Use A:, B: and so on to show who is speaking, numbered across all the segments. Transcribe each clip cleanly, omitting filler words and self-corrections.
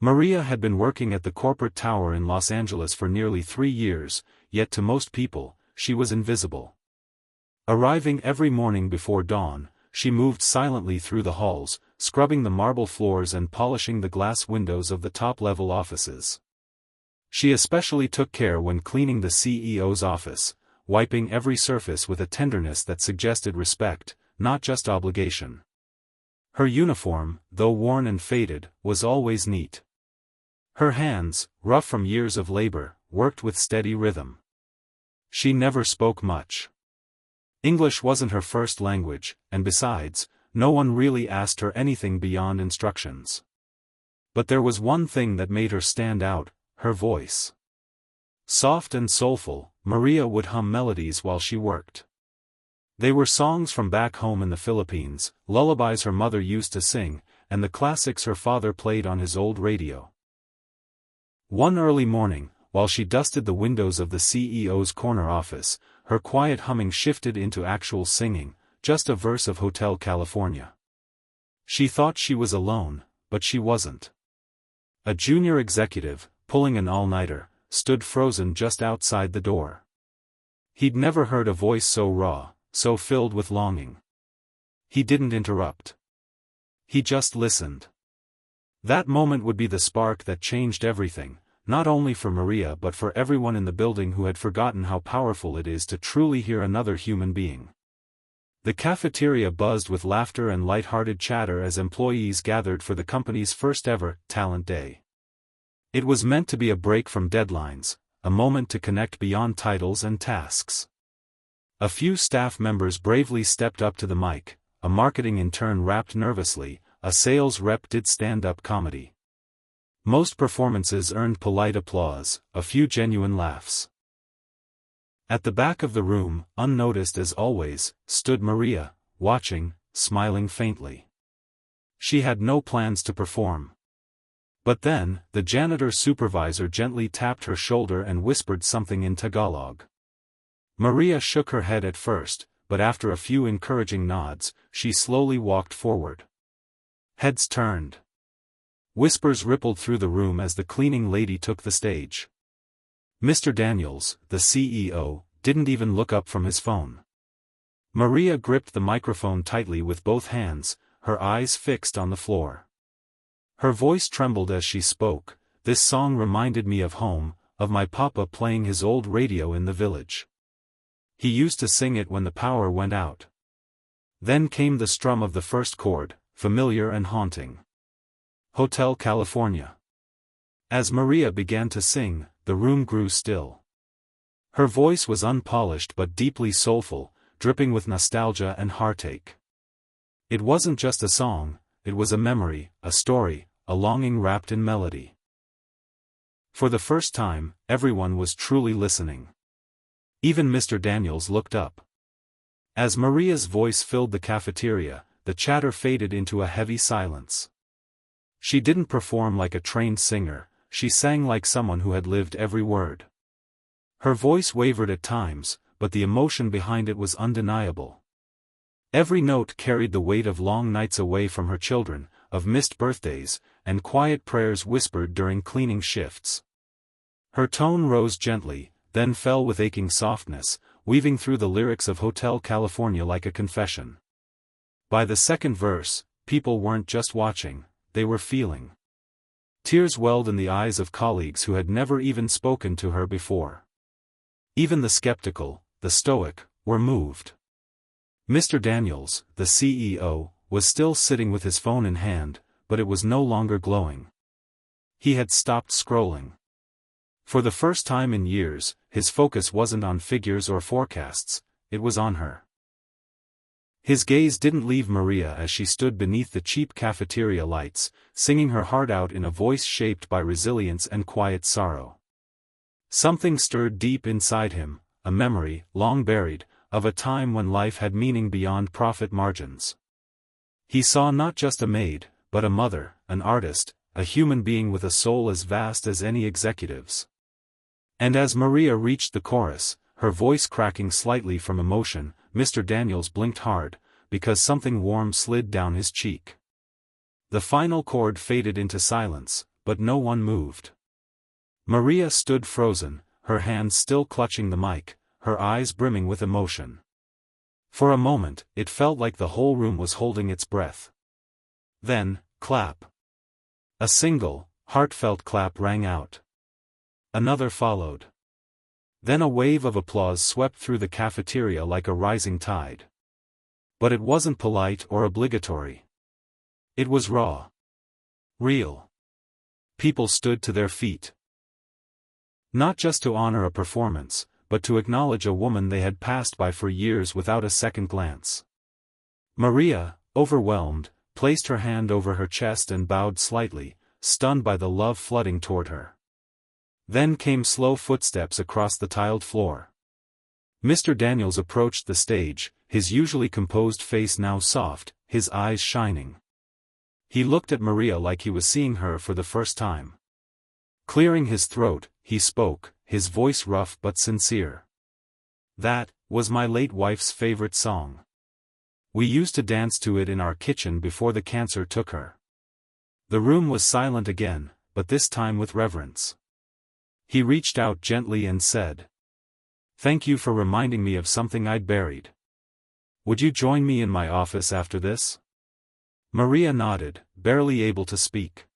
A: Maria had been working at the corporate tower in Los Angeles for nearly 3 years, yet to most people, she was invisible. Arriving every morning before dawn, she moved silently through the halls, scrubbing the marble floors and polishing the glass windows of the top-level offices. She especially took care when cleaning the CEO's office, wiping every surface with a tenderness that suggested respect, not just obligation. Her uniform, though worn and faded, was always neat. Her hands, rough from years of labor, worked with steady rhythm. She never spoke much. English wasn't her first language, and besides, no one really asked her anything beyond instructions. But there was one thing that made her stand out: her voice. Soft and soulful, Maria would hum melodies while she worked. They were songs from back home in the Philippines, lullabies her mother used to sing, and the classics her father played on his old radio. One early morning, while she dusted the windows of the CEO's corner office, her quiet humming shifted into actual singing, just a verse of Hotel California. She thought she was alone, but she wasn't. A junior executive, pulling an all-nighter, stood frozen just outside the door. He'd never heard a voice so raw, so filled with longing. He didn't interrupt. He just listened. That moment would be the spark that changed everything, not only for Maria but for everyone in the building who had forgotten how powerful it is to truly hear another human being. The cafeteria buzzed with laughter and light-hearted chatter as employees gathered for the company's first-ever Talent Day. It was meant to be a break from deadlines, a moment to connect beyond titles and tasks. A few staff members bravely stepped up to the mic, a marketing intern rapped nervously, a sales rep did stand-up comedy. Most performances earned polite applause, a few genuine laughs. At the back of the room, unnoticed as always, stood Maria, watching, smiling faintly. She had no plans to perform. But then, the janitor supervisor gently tapped her shoulder and whispered something in Tagalog. Maria shook her head at first, but after a few encouraging nods, she slowly walked forward. Heads turned. Whispers rippled through the room as the cleaning lady took the stage. Mr. Daniels, the CEO, didn't even look up from his phone. Maria gripped the microphone tightly with both hands, her eyes fixed on the floor. Her voice trembled as she spoke. "This song reminded me of home, of my papa playing his old radio in the village. He used to sing it when the power went out." Then came the strum of the first chord, familiar and haunting. Hotel California. As Maria began to sing, the room grew still. Her voice was unpolished but deeply soulful, dripping with nostalgia and heartache. It wasn't just a song, it was a memory, a story, a longing wrapped in melody. For the first time, everyone was truly listening. Even Mr. Daniels looked up. As Maria's voice filled the cafeteria, the chatter faded into a heavy silence. She didn't perform like a trained singer, she sang like someone who had lived every word. Her voice wavered at times, but the emotion behind it was undeniable. Every note carried the weight of long nights away from her children, of missed birthdays, and quiet prayers whispered during cleaning shifts. Her tone rose gently, then fell with aching softness, weaving through the lyrics of Hotel California like a confession. By the second verse, people weren't just watching, they were feeling. Tears welled in the eyes of colleagues who had never even spoken to her before. Even the skeptical, the stoic, were moved. Mr. Daniels, the CEO, was still sitting with his phone in hand, but it was no longer glowing. He had stopped scrolling. For the first time in years, his focus wasn't on figures or forecasts, it was on her. His gaze didn't leave Maria as she stood beneath the cheap cafeteria lights, singing her heart out in a voice shaped by resilience and quiet sorrow. Something stirred deep inside him, a memory, long buried, of a time when life had meaning beyond profit margins. He saw not just a maid, but a mother, an artist, a human being with a soul as vast as any executive's. And as Maria reached the chorus, her voice cracking slightly from emotion, Mr. Daniels blinked hard, because something warm slid down his cheek. The final chord faded into silence, but no one moved. Maria stood frozen, her hands still clutching the mic, her eyes brimming with emotion. For a moment, it felt like the whole room was holding its breath. Then, clap. A single, heartfelt clap rang out. Another followed. Then a wave of applause swept through the cafeteria like a rising tide. But it wasn't polite or obligatory. It was raw. Real. People stood to their feet. Not just to honor a performance, but to acknowledge a woman they had passed by for years without a second glance. Maria, overwhelmed, placed her hand over her chest and bowed slightly, stunned by the love flooding toward her. Then came slow footsteps across the tiled floor. Mr. Daniels approached the stage, his usually composed face now soft, his eyes shining. He looked at Maria like he was seeing her for the first time. Clearing his throat, he spoke, his voice rough but sincere. "That was my late wife's favorite song. We used to dance to it in our kitchen before the cancer took her." The room was silent again, but this time with reverence. He reached out gently and said, "Thank you for reminding me of something I'd buried. Would you join me in my office after this?" Maria nodded, barely able to speak.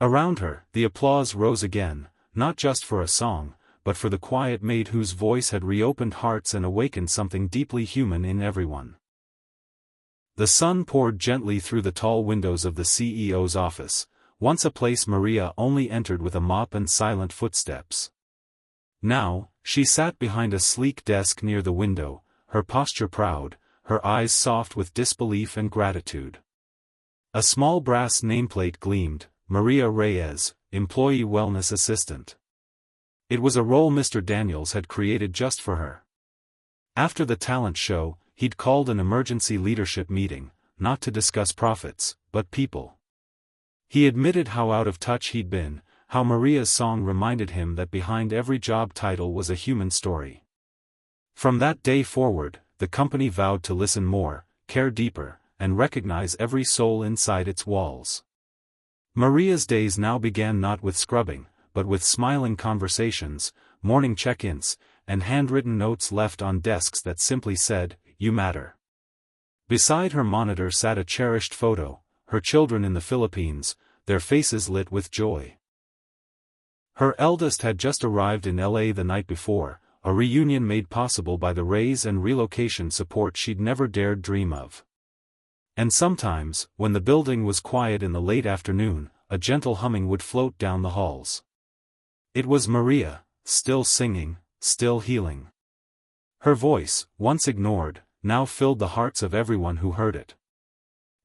A: Around her, the applause rose again, not just for a song, but for the quiet maid whose voice had reopened hearts and awakened something deeply human in everyone. The sun poured gently through the tall windows of the CEO's office, once a place Maria only entered with a mop and silent footsteps. Now, she sat behind a sleek desk near the window, her posture proud, her eyes soft with disbelief and gratitude. A small brass nameplate gleamed, Maria Reyes, Employee Wellness Assistant. It was a role Mr. Daniels had created just for her. After the talent show, he'd called an emergency leadership meeting, not to discuss profits, but people. He admitted how out of touch he'd been, how Maria's song reminded him that behind every job title was a human story. From that day forward, the company vowed to listen more, care deeper, and recognize every soul inside its walls. Maria's days now began not with scrubbing, but with smiling conversations, morning check-ins, and handwritten notes left on desks that simply said, "You matter." Beside her monitor sat a cherished photo, her children in the Philippines, their faces lit with joy. Her eldest had just arrived in LA the night before, a reunion made possible by the raise and relocation support she'd never dared dream of. And sometimes, when the building was quiet in the late afternoon, a gentle humming would float down the halls. It was Maria, still singing, still healing. Her voice, once ignored, now filled the hearts of everyone who heard it.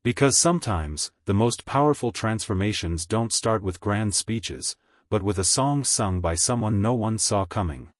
A: Because sometimes, the most powerful transformations don't start with grand speeches, but with a song sung by someone no one saw coming.